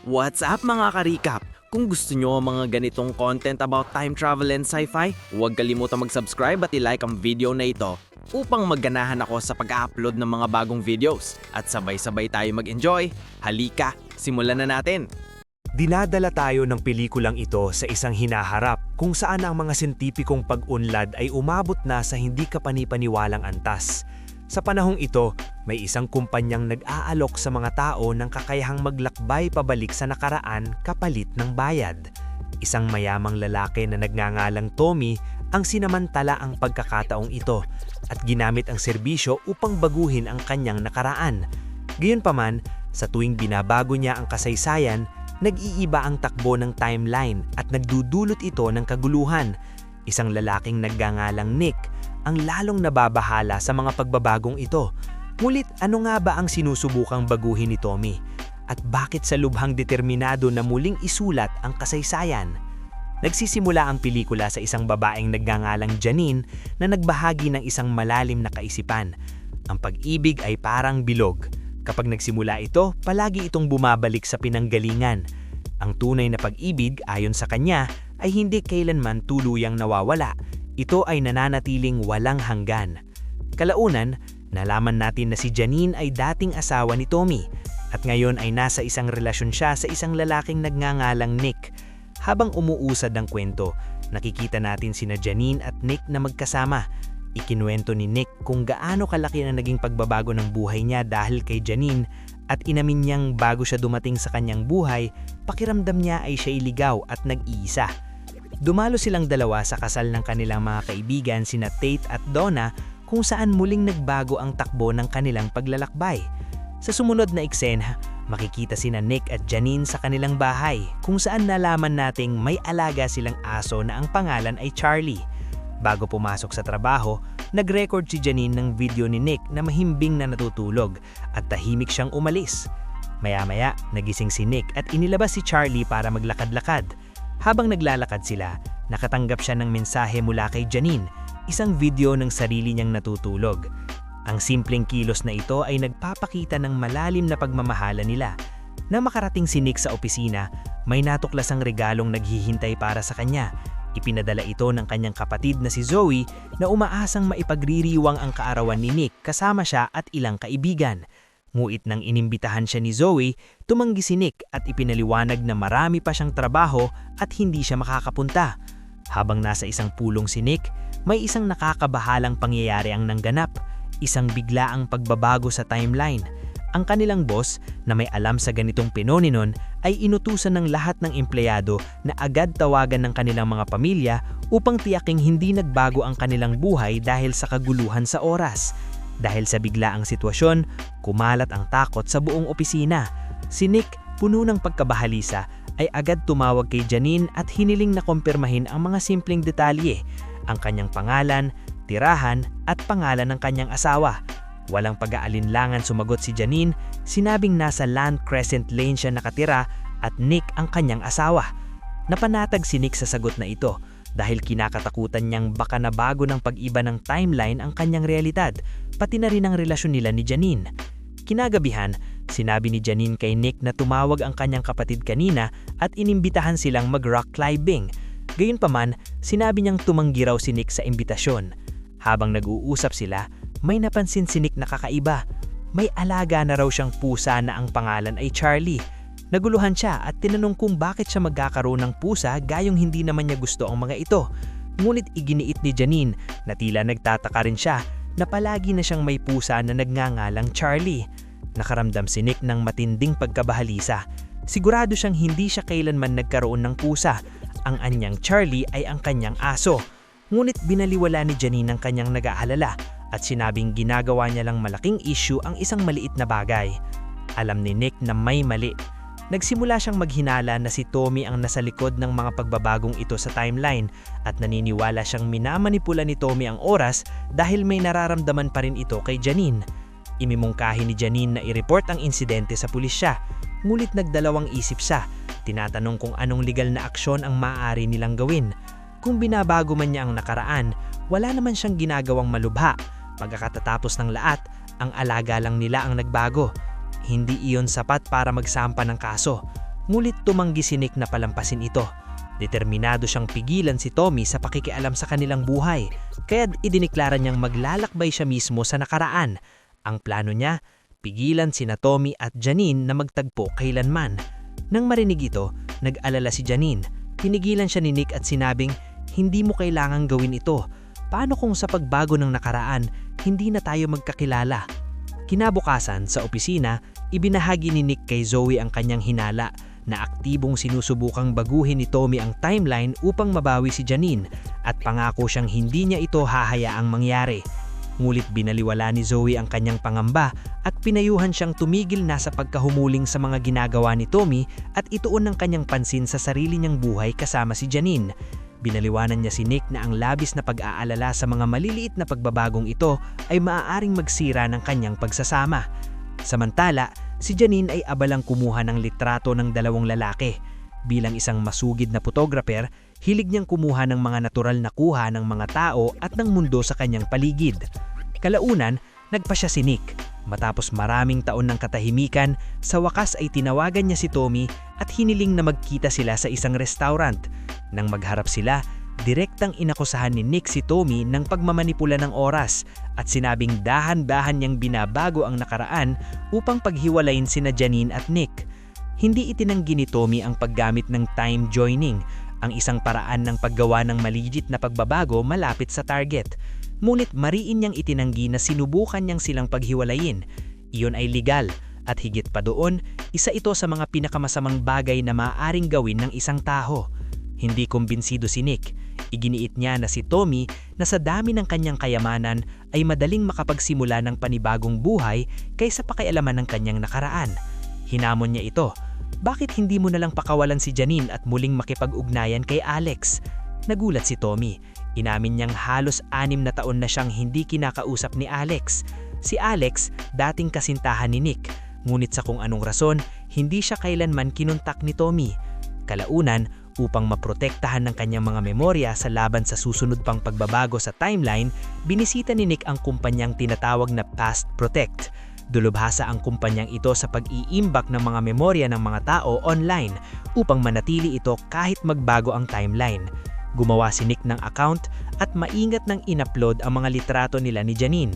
What's up mga ka-recap? Kung gusto nyo ang mga ganitong content about time travel and sci-fi, huwag kalimutang mag-subscribe at i-like ang video na ito upang magganahan ako sa pag-upload ng mga bagong videos at sabay-sabay tayo mag-enjoy. Halika, simulan na natin! Dinadala tayo ng pelikulang ito sa isang hinaharap kung saan ang mga sintipikong pag-unlad ay umabot na sa hindi kapanipaniwalang antas. Sa panahong ito, may isang kumpanyang nag-aalok sa mga tao ng kakayahang maglakbay pabalik sa nakaraan kapalit ng bayad. Isang mayamang lalaki na nagngangalang Tommy ang sinamantala ang pagkakataong ito at ginamit ang serbisyo upang baguhin ang kanyang nakaraan. Gayunpaman, sa tuwing binabago niya ang kasaysayan, nag-iiba ang takbo ng timeline at nagdudulot ito ng kaguluhan. Isang lalaking nagngangalang Nick ang lalong nababahala sa mga pagbabagong ito. Ngunit ano nga ba ang sinusubukang baguhin ni Tommy? At bakit sa lubhang determinado na muling isulat ang kasaysayan? Nagsisimula ang pelikula sa isang babaeng nagngangalang Janine na nagbahagi ng isang malalim na kaisipan. Ang pag-ibig ay parang bilog. Kapag nagsimula ito, palagi itong bumabalik sa pinanggalingan. Ang tunay na pag-ibig ayon sa kanya ay hindi kailanman tuluyang nawawala. Ito ay nananatiling walang hanggan. Kalaunan, nalaman natin na si Janine ay dating asawa ni Tommy at ngayon ay nasa isang relasyon siya sa isang lalaking nagngangalang Nick. Habang umuusad ang kwento, nakikita natin sina Janine at Nick na magkasama. Ikinuwento ni Nick kung gaano kalaki na naging pagbabago ng buhay niya dahil kay Janine at inamin niyang bago siya dumating sa kanyang buhay, pakiramdam niya ay siya'y ligaw at nag-iisa. Dumalo silang dalawa sa kasal ng kanilang mga kaibigan sina Tate at Donna kung saan muling nagbago ang takbo ng kanilang paglalakbay. Sa sumunod na eksena, makikita sina Nick at Janine sa kanilang bahay kung saan nalaman nating may alaga silang aso na ang pangalan ay Charlie. Bago pumasok sa trabaho, nag-record si Janine ng video ni Nick na mahimbing na natutulog at tahimik siyang umalis. Maya-maya, nagising si Nick at inilabas si Charlie para maglakad-lakad. Habang naglalakad sila, nakatanggap siya ng mensahe mula kay Janine, isang video ng sarili niyang natutulog. Ang simpleng kilos na ito ay nagpapakita ng malalim na pagmamahala nila. Nang makarating si Nick sa opisina, may natuklasang regalong naghihintay para sa kanya. Ipinadala ito ng kanyang kapatid na si Zoe na umaasang maipagririwang ang kaarawan ni Nick kasama siya at ilang kaibigan. Nguit nang inimbitahan siya ni Zoe, tumanggi si Nick at ipinaliwanag na marami pa siyang trabaho at hindi siya makakapunta. Habang nasa isang pulong si Nick, may isang nakakabahalang pangyayari ang nangganap, isang biglaang pagbabago sa timeline. Ang kanilang boss na may alam sa ganitong pinoninon ay inutusan ng lahat ng empleyado na agad tawagan ng kanilang mga pamilya upang tiyaking hindi nagbago ang kanilang buhay dahil sa kaguluhan sa oras. Dahil sa biglaang sitwasyon, kumalat ang takot sa buong opisina. Si Nick, puno ng pagkabahalisa, ay agad tumawag kay Janine at hiniling na kumpirmahin ang mga simpleng detalye, ang kanyang pangalan, tirahan at pangalan ng kanyang asawa. Walang pag-aalinlangan sumagot si Janine, sinabing nasa Land Crescent Lane siya nakatira at Nick ang kanyang asawa. Napanatag si Nick sa sagot na ito dahil kinakatakutan niyang baka nabago ng pag-iba ng timeline ang kanyang realidad, pati na rin ang relasyon nila ni Janine. Kinagabihan, sinabi ni Janine kay Nick na tumawag ang kanyang kapatid kanina at inimbitahan silang mag-rock climbing. Gayunpaman, sinabi niyang tumanggi raw si Nick sa imbitasyon. Habang nag-uusap sila, may napansin si Nick na kakaiba. May alaga na raw siyang pusa na ang pangalan ay Charlie. Naguluhan siya at tinanong kung bakit siya magkakaroon ng pusa gayong hindi naman niya gusto ang mga ito. Ngunit iginiit ni Janine na tila nagtataka rin siya na palagi na siyang may pusa na nagngangalang Charlie. Nakaramdam si Nick ng matinding pagkabahalisa. Sigurado siyang hindi siya kailanman nagkaroon ng pusa. Ang anyang Charlie ay ang kanyang aso. Ngunit binaliwala ni Janine ang kanyang nag-aalala at sinabing ginagawa niya lang malaking issue ang isang maliit na bagay. Alam ni Nick na may mali. Nagsimula siyang maghinala na si Tommy ang nasa likod ng mga pagbabagong ito sa timeline at naniniwala siyang minamanipula ni Tommy ang oras dahil may nararamdaman pa rin ito kay Janine. Imimungkahi ni Janine na i-report ang insidente sa pulisya, ngunit nagdalawang isip siya, tinatanong kung anong legal na aksyon ang maaari nilang gawin. Kung binabago man niya ang nakaraan, wala naman siyang ginagawang malubha. Pagkakatatapos ng lahat, ang alaga lang nila ang nagbago. Hindi iyon sapat para magsampa ng kaso. Ngunit tumanggi si Nick na palampasin ito. Determinado siyang pigilan si Tommy sa pakikialam sa kanilang buhay, kaya't idiniklara niyang maglalakbay siya mismo sa nakaraan. Ang plano niya, pigilan sina Tommy at Janine na magtagpo kailanman. Nang marinig ito, nag-alala si Janine. Pinigilan siya ni Nick at sinabing, "Hindi mo kailangang gawin ito. Paano kung sa pagbago ng nakaraan, hindi na tayo magkakilala?" Kinabukasan, sa opisina, ibinahagi ni Nick kay Zoe ang kanyang hinala na aktibong sinusubukang baguhin ni Tommy ang timeline upang mabawi si Janine at pangako siyang hindi niya ito hahayaang mangyari. Ngulit binaliwala ni Zoe ang kanyang pangamba at pinayuhan siyang tumigil na sa pagkahumuling sa mga ginagawa ni Tommy at ituon ng kanyang pansin sa sarili niyang buhay kasama si Janine. Binaliwanan niya si Nick na ang labis na pag-aalala sa mga maliliit na pagbabagong ito ay maaaring magsira ng kanyang pagsasama. Samantala, si Janine ay abalang kumuha ng litrato ng dalawang lalaki. Bilang isang masugid na photographer, hilig niyang kumuha ng mga natural na kuha ng mga tao at ng mundo sa kanyang paligid. Kalaunan, nagpa siya si Nick. Matapos maraming taon ng katahimikan, sa wakas ay tinawagan niya si Tommy at hiniling na magkita sila sa isang restaurant. Nang magharap sila, direktang inakusahan ni Nick si Tommy ng pagmamanipula ng oras at sinabing dahan-dahan niyang binabago ang nakaraan upang paghiwalayin sina Janine at Nick. Hindi itinanggi ni Tommy ang paggamit ng time joining, ang isang paraan ng paggawa ng maligit na pagbabago malapit sa target. Ngunit mariin niyang itinanggi na sinubukan niyang silang paghiwalayin. Iyon ay legal at higit pa doon, isa ito sa mga pinakamasamang bagay na maaaring gawin ng isang tao. Hindi kumbinsido si Nick. Iginiit niya na si Tommy na sa dami ng kanyang kayamanan ay madaling makapagsimula ng panibagong buhay kaysa pakialaman ng kanyang nakaraan. Hinamon niya ito, "Bakit hindi mo nalang pakawalan si Janine at muling makipag-ugnayan kay Alex?" Nagulat si Tommy. Inamin niyang halos 6 na taon na siyang hindi kinakausap ni Alex. Si Alex, dating kasintahan ni Nick, ngunit sa kung anong rason, hindi siya kailanman kinontak ni Tommy. Kalaunan, upang maprotektahan ng kanyang mga memorya sa laban sa susunod pang pagbabago sa timeline, binisita ni Nick ang kumpanyang tinatawag na Past Protect. Dulubhasa ang kumpanyang ito sa pag-iimbak ng mga memorya ng mga tao online upang manatili ito kahit magbago ang timeline. Gumawa si Nick ng account at maingat nang in-upload ang mga litrato nila ni Janine.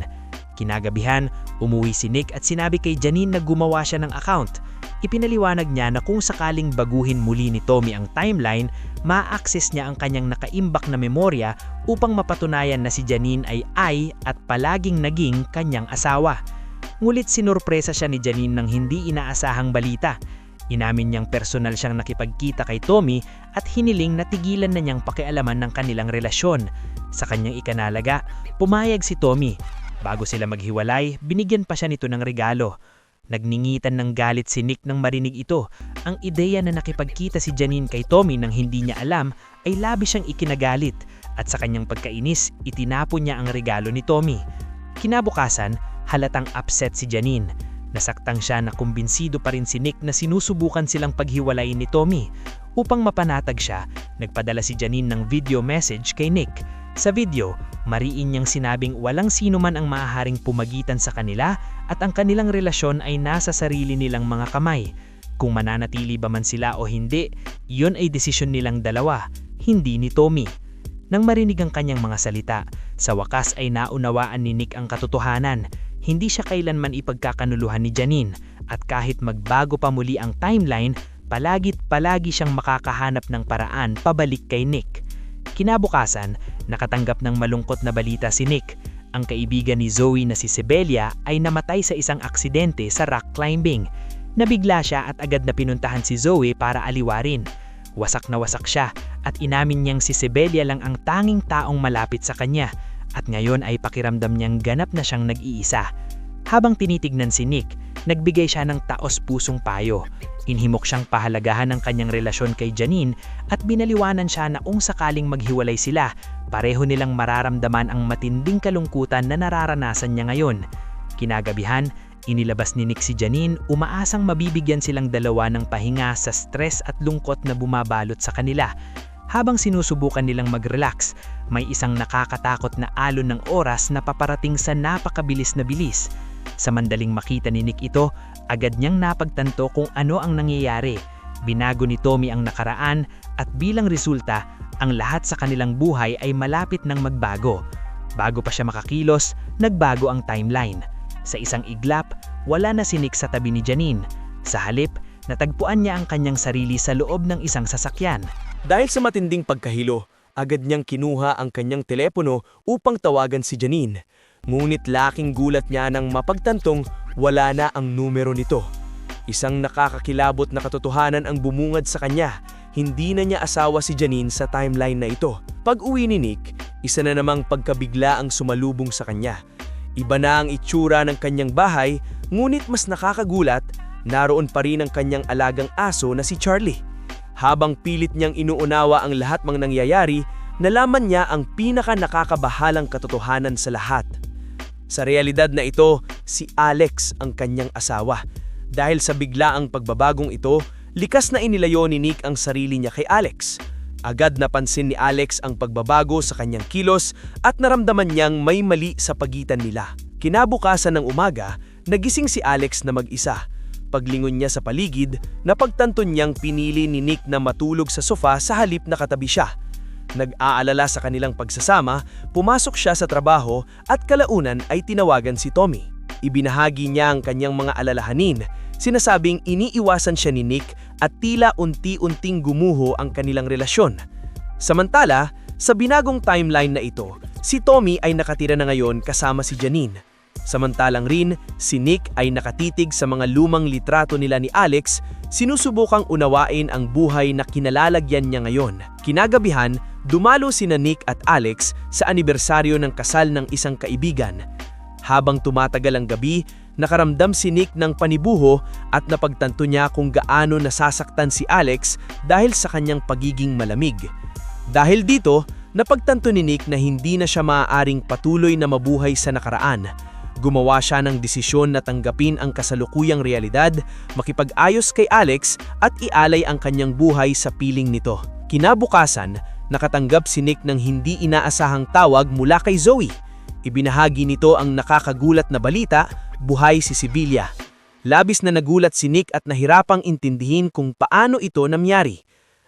Kinagabihan, umuwi si Nick at sinabi kay Janine na gumawa siya ng account. Ipinaliwanag niya na kung sakaling baguhin muli ni Tommy ang timeline, ma-access niya ang kanyang nakaimbak na memorya upang mapatunayan na si Janine ay at palaging naging kanyang asawa. Ngulit sinurpresa siya ni Janine ng hindi inaasahang balita. Inamin niyang personal siyang nakipagkita kay Tommy at hiniling na tigilan na niyang pakialaman ng kanilang relasyon. Sa kanyang ikanalaga, pumayag si Tommy. Bago sila maghiwalay, binigyan pa siya nito ng regalo. Nagningitan ng galit si Nick nang marinig ito. Ang ideya na nakipagkita si Janine kay Tommy nang hindi niya alam ay labis siyang ikinagalit at sa kanyang pagkainis, itinapon niya ang regalo ni Tommy. Kinabukasan, halatang upset si Janine. Nasaktan siya na kumbinsido pa rin si Nick na sinusubukan silang paghiwalayin ni Tommy. Upang mapanatag siya, nagpadala si Janine ng video message kay Nick. Sa video, mariin niyang sinabing walang sino man ang maaaring pumagitan sa kanila at ang kanilang relasyon ay nasa sarili nilang mga kamay. Kung mananatili ba man sila o hindi, iyon ay desisyon nilang dalawa, hindi ni Tommy. Nang marinig ang kanyang mga salita, sa wakas ay naunawaan ni Nick ang katotohanan. Hindi siya kailanman ipagkakanuluhan ni Janine at kahit magbago pa muli ang timeline, palagi siyang makakahanap ng paraan pabalik kay Nick. Kinabukasan, nakatanggap ng malungkot na balita si Nick. Ang kaibigan ni Zoe na si Sibelia ay namatay sa isang aksidente sa rock climbing. Nabigla siya at agad na pinuntahan si Zoe para aliwarin. Wasak na wasak siya at inamin niyang si Sibelia lang ang tanging taong malapit sa kanya. At ngayon ay pakiramdam niyang ganap na siyang nag-iisa. Habang tinitignan si Nick, nagbigay siya ng taos-pusong payo. Inhimok siyang pahalagahan ng kanyang relasyon kay Janine at binaliwanan siya na kung sakaling maghiwalay sila, pareho nilang mararamdaman ang matinding kalungkutan na nararanasan niya ngayon. Kinagabihan, inilabas ni Nick si Janine, umaasang mabibigyan silang dalawa ng pahinga sa stress at lungkot na bumabalot sa kanila. Habang sinusubukan nilang mag-relax, may isang nakakatakot na alon ng oras na paparating sa napakabilis na bilis. Sa mandaling makita ni Nick ito, agad niyang napagtanto kung ano ang nangyayari. Binago ni Tommy ang nakaraan at bilang resulta, ang lahat sa kanilang buhay ay malapit ng magbago. Bago pa siya makakilos, nagbago ang timeline. Sa isang iglap, wala na si Nick sa tabi ni Janine. Sa halip, natagpuan niya ang kanyang sarili sa loob ng isang sasakyan. Dahil sa matinding pagkahilo, agad niyang kinuha ang kanyang telepono upang tawagan si Janine. Ngunit laking gulat niya nang mapagtantong wala na ang numero nito. Isang nakakakilabot na katotohanan ang bumungad sa kanya. Hindi na niya asawa si Janine sa timeline na ito. Pag-uwi ni Nick, isa na namang pagkabigla ang sumalubong sa kanya. Iba na ang itsura ng kanyang bahay, ngunit mas nakakagulat, naroon pa rin ang kanyang alagang aso na si Charlie. Habang pilit niyang inuunawa ang lahat mang nangyayari, nalaman niya ang pinaka-nakakabahalang katotohanan sa lahat. Sa realidad na ito, si Alex ang kanyang asawa. Dahil sa biglaang pagbabagong ito, likas na inilayo ni Nick ang sarili niya kay Alex. Agad napansin ni Alex ang pagbabago sa kanyang kilos at naramdaman niyang may mali sa pagitan nila. Kinabukasan ng umaga, nagising si Alex na mag-isa. Paglingon niya sa paligid, napagtanto niyang pinili ni Nick na matulog sa sofa sa halip na katabi siya. Nag-aalala sa kanilang pagsasama, pumasok siya sa trabaho at kalaunan ay tinawagan si Tommy. Ibinahagi niya ang kanyang mga alalahanin, sinasabing iniiwasan siya ni Nick at tila unti-unting gumuho ang kanilang relasyon. Samantala, sa binagong timeline na ito, si Tommy ay nakatira na ngayon kasama si Janine. Samantalang rin, si Nick ay nakatitig sa mga lumang litrato nila ni Alex, sinusubukang unawain ang buhay na kinalalagyan niya ngayon. Kinagabihan, dumalo sina Nick at Alex sa anibersaryo ng kasal ng isang kaibigan. Habang tumatagal ang gabi, nakaramdam si Nick ng panibuho at napagtanto niya kung gaano nasasaktan si Alex dahil sa kanyang pagiging malamig. Dahil dito, napagtanto ni Nick na hindi na siya maaaring patuloy na mabuhay sa nakaraan. Gumawa siya ng desisyon na tanggapin ang kasalukuyang realidad, makipag-ayos kay Alex at ialay ang kanyang buhay sa piling nito. Kinabukasan, nakatanggap si Nick ng hindi inaasahang tawag mula kay Zoe. Ibinahagi nito ang nakakagulat na balita, buhay si Sibilia. Labis na nagulat si Nick at nahirapang intindihin kung paano ito nangyari.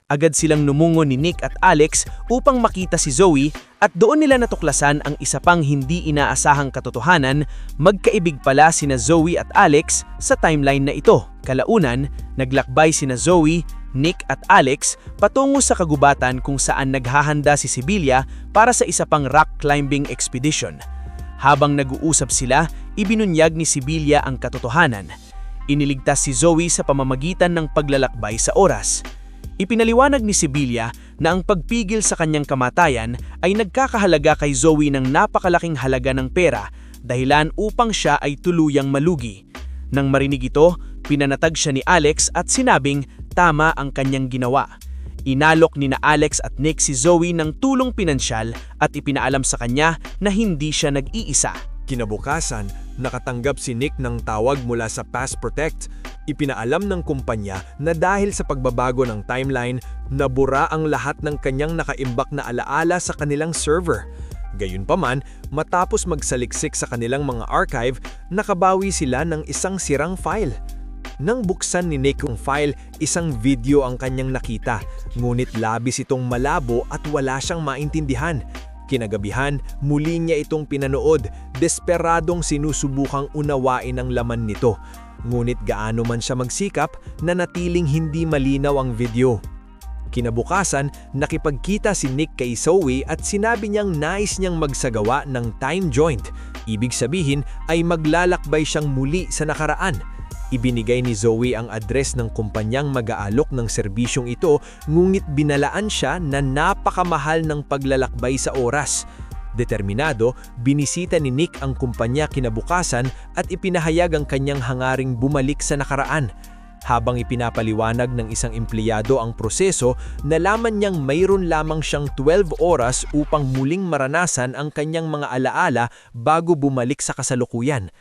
Agad silang numungo ni Nick at Alex upang makita si Zoe at doon nila natuklasan ang isa pang hindi inaasahang katotohanan, magkaibig pala sina Zoe at Alex sa timeline na ito. Kalaunan, naglakbay sina Zoe, Nick at Alex patungo sa kagubatan kung saan naghahanda si Sibilia para sa isa pang rock climbing expedition. Habang nag-uusap sila, ibinunyag ni Sibilia ang katotohanan. Iniligtas si Zoe sa pamamagitan ng paglalakbay sa oras. Ipinaliwanag ni Sibilia na ang pagpigil sa kanyang kamatayan ay nagkakahalaga kay Zoe ng napakalaking halaga ng pera, dahilan upang siya ay tuluyang malugi. Nang marinig ito, pinanatag siya ni Alex at sinabing tama ang kanyang ginawa. Inalok ni na Alex at Nick si Zoe ng tulong pinansyal at ipinaalam sa kanya na hindi siya nag-iisa. Kinabukasan, nakatanggap si Nick ng tawag mula sa Pass Protect. Ipinaalam ng kumpanya na dahil sa pagbabago ng timeline, nabura ang lahat ng kanyang nakaimbak na alaala sa kanilang server. Gayunpaman, matapos magsaliksik sa kanilang mga archive, nakabawi sila ng isang sirang file. Nang buksan ni Nick ang file, isang video ang kanyang nakita, ngunit labis itong malabo at wala siyang maintindihan. Kinagabihan, muli niya itong pinanood, desperadong sinusubukang unawain ang laman nito. Ngunit gaano man siya magsikap, nanatiling hindi malinaw ang video. Kinabukasan, nakipagkita si Nick kay Zoe at sinabi niyang nais niyang magsagawa ng time joint. Ibig sabihin ay maglalakbay siyang muli sa nakaraan. Ibinigay ni Zoe ang address ng kumpanyang mag-aalok ng serbisyong ito, ngunit binalaan siya na napakamahal ng paglalakbay sa oras. Determinado, binisita ni Nick ang kumpanya kinabukasan at ipinahayag ang kanyang hangaring bumalik sa nakaraan. Habang ipinapaliwanag ng isang empleyado ang proseso, nalaman niyang mayroon lamang siyang 12 oras upang muling maranasan ang kanyang mga alaala bago bumalik sa kasalukuyan.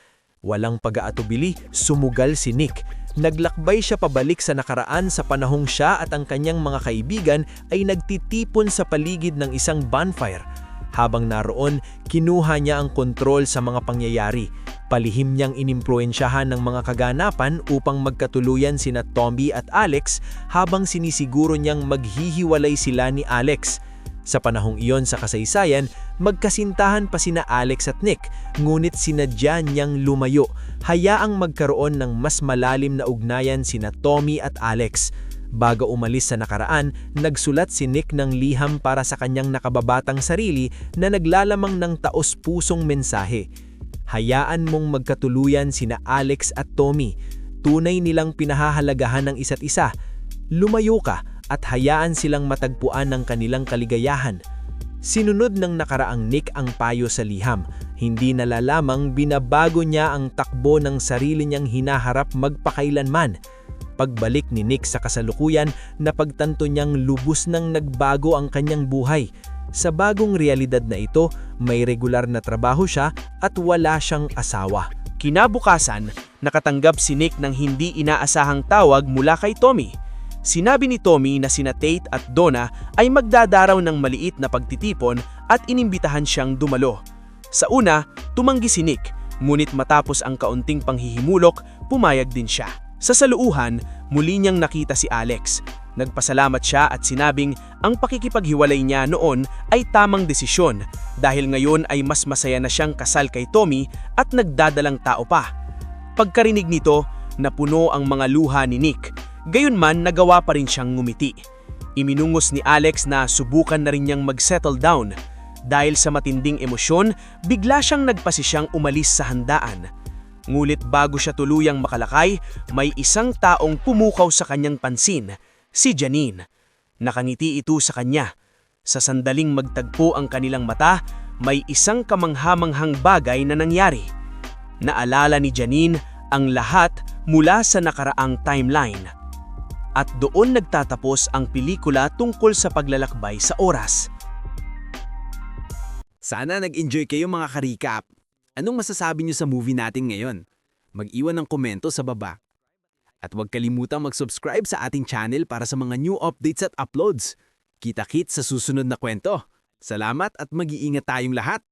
Walang pag-aatubili, sumugal si Nick. Naglakbay siya pabalik sa nakaraan sa panahong siya at ang kanyang mga kaibigan ay nagtitipon sa paligid ng isang bonfire. Habang naroon, kinuha niya ang kontrol sa mga pangyayari. Palihim niyang inimpluwensyahan ng mga kaganapan upang magkatuluyan sina Tommy at Alex habang sinisiguro niyang maghihiwalay sila ni Alex. Sa panahong iyon sa kasaysayan, magkasintahan pa sina Alex at Nick, ngunit sinadya niyang lumayo, hayaang magkaroon ng mas malalim na ugnayan sina Tommy at Alex. Bago umalis sa nakaraan, nagsulat si Nick ng liham para sa kanyang nakababatang sarili na naglalamang ng taos-pusong mensahe. Hayaan mong magkatuluyan sina Alex at Tommy. Tunay nilang pinahahalagahan ng isa't isa. Lumayo ka at hayaan silang matagpuan ng kanilang kaligayahan. Sinunod ng nakaraang Nick ang payo sa liham. Hindi nalalamang binabago niya ang takbo ng sarili niyang hinaharap magpakailanman. Pagbalik ni Nick sa kasalukuyan, napagtanto niyang lubos nang nagbago ang kanyang buhay. Sa bagong realidad na ito, may regular na trabaho siya at wala siyang asawa. Kinabukasan, nakatanggap si Nick ng hindi inaasahang tawag mula kay Tommy. Sinabi ni Tommy na sina Tate at Donna ay magdadaraw ng maliit na pagtitipon at inimbitahan siyang dumalo. Sa una, tumanggi si Nick, ngunit matapos ang kaunting panghihimulok, pumayag din siya. Sa saluuhan, muli niyang nakita si Alex. Nagpasalamat siya at sinabing ang pakikipaghiwalay niya noon ay tamang desisyon dahil ngayon ay mas masaya na siyang kasal kay Tommy at nagdadalang tao pa. Pagkarinig nito, napuno ang mga luha ni Nick. Gayunman, nagawa pa rin siyang ngumiti. Iminungos ni Alex na subukan na rin niyang mag-settle down. Dahil sa matinding emosyon, bigla siyang nagpasisyang umalis sa handaan. Ngulit bago siya tuluyang makalakay, may isang taong pumukaw sa kanyang pansin, si Janine. Nakangiti ito sa kanya. Sa sandaling magtagpo ang kanilang mata, may isang kamanghamanghang bagay na nangyari. Naalala ni Janine ang lahat mula sa nakaraang timeline. At doon nagtatapos ang pelikula tungkol sa paglalakbay sa oras. Sana nag-enjoy kayo mga ka-recap. Anong masasabi niyo sa movie natin ngayon? Mag-iwan ng komento sa baba. At huwag kalimutang mag-subscribe sa ating channel para sa mga new updates at uploads. Kita-kits sa susunod na kwento. Salamat at mag-iingat tayong lahat!